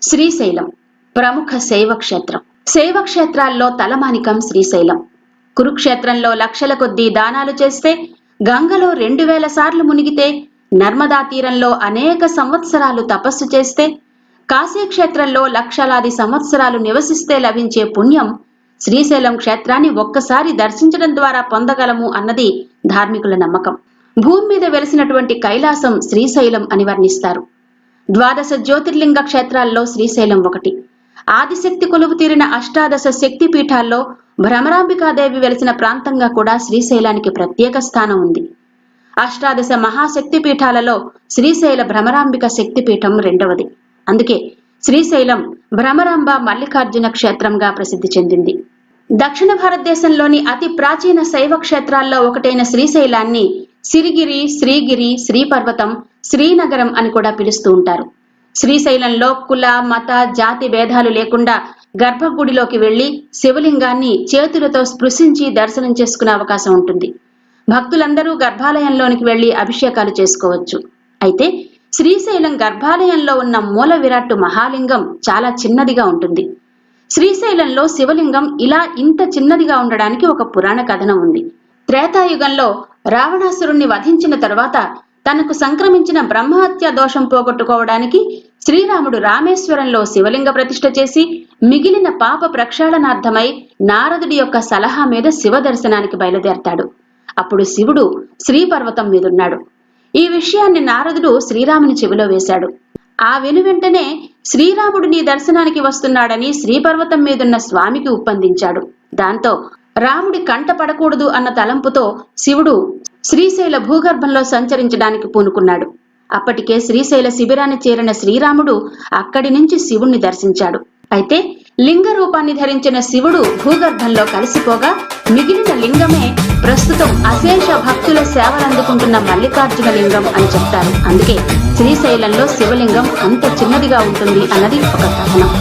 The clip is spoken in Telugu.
శ్రీశైలం ప్రముఖ శైవ క్షేత్రం. శైవ క్షేత్రాల్లో తలమానికం శ్రీశైలం. కురుక్షేత్రంలో లక్షల కొద్దీ దానాలు చేస్తే, గంగలో 2000 సార్లు మునిగితే, నర్మదా తీరంలో అనేక సంవత్సరాలు తపస్సు చేస్తే, కాశీక్షేత్రంలో లక్షలాది సంవత్సరాలు నివసిస్తే లభించే పుణ్యం శ్రీశైలం క్షేత్రాన్ని ఒక్కసారి దర్శించడం ద్వారా పొందగలము అన్నది ధార్మికుల నమ్మకం. భూమి మీద వెలిసినటువంటి కైలాసం శ్రీశైలం అని వర్ణిస్తారు. 12 జ్యోతిర్లింగ క్షేత్రాల్లో శ్రీశైలం ఒకటి. ఆదిశక్తి కొలువు తీరిన 18 శక్తి పీఠాల్లో భ్రమరాంబికాదేవి వెలిసిన ప్రాంతంగా కూడా శ్రీశైలానికి ప్రత్యేక స్థానం ఉంది. 18 మహాశక్తి పీఠాలలో శ్రీశైల భ్రమరాంబిక శక్తిపీఠం రెండవది. అందుకే శ్రీశైలం భ్రమరాంబ మల్లికార్జున క్షేత్రంగా ప్రసిద్ధి చెందింది. దక్షిణ భారతదేశంలోని అతి ప్రాచీన శైవ క్షేత్రాల్లో ఒకటైన శ్రీశైలాన్ని సిరిగిరి, శ్రీగిరి, శ్రీపర్వతం, శ్రీనగరం అని కూడా పిలుస్తూ ఉంటారు. శ్రీశైలంలో కుల, మత, జాతి భేదాలు లేకుండా గర్భగుడిలోకి వెళ్లి శివలింగాన్ని చేతులతో స్పృశించి దర్శనం చేసుకునే అవకాశం ఉంటుంది. భక్తులందరూ గర్భాలయంలోనికి వెళ్లి అభిషేకాలు చేసుకోవచ్చు. అయితే శ్రీశైలం గర్భాలయంలో ఉన్న మూల విరాట్టు మహాలింగం చాలా చిన్నదిగా ఉంటుంది. శ్రీశైలంలో శివలింగం ఇలా ఇంత చిన్నదిగా ఉండడానికి ఒక పురాణ కథనం ఉంది. త్రేతాయుగంలో రావణాసురుణ్ణి వధించిన తరువాత తనకు సంక్రమించిన బ్రహ్మహత్య దోషం పోగొట్టుకోవడానికి శ్రీరాముడు రామేశ్వరంలో శివలింగ ప్రతిష్ఠ చేసి మిగిలిన పాప ప్రక్షాళనార్థమై నారదుడి యొక్క సలహా మీద శివ దర్శనానికి బయలుదేరతాడు. అప్పుడు శివుడు శ్రీపర్వతం మీదున్నాడు. ఈ విషయాన్ని నారదుడు శ్రీరాముని చెవిలో వేశాడు. ఆ వెనువెంటనే శ్రీరాముడు నీ దర్శనానికి వస్తున్నాడని శ్రీపర్వతం మీదున్న స్వామికి ఉప్పందించాడు. దాంతో రాముడి కంట పడకూడదు అన్న తలంపుతో శివుడు శ్రీశైల భూగర్భంలో సంచరించడానికి పూనుకున్నాడు. అప్పటికే శ్రీశైల శిబిరాన్ని చేరిన శ్రీరాముడు అక్కడి నుంచి శివుణ్ణి దర్శించాడు. అయితే లింగ రూపాన్ని ధరించిన శివుడు భూగర్భంలో కలిసిపోగా మిగిలిన లింగమే ప్రస్తుతం అశేష భక్తుల సేవలందుకుంటున్న మల్లికార్జున లింగం అని చెప్తారు. అందుకే శ్రీశైలంలో శివలింగం అంత చిన్నదిగా ఉంటుంది అన్నది ఒక కథనం.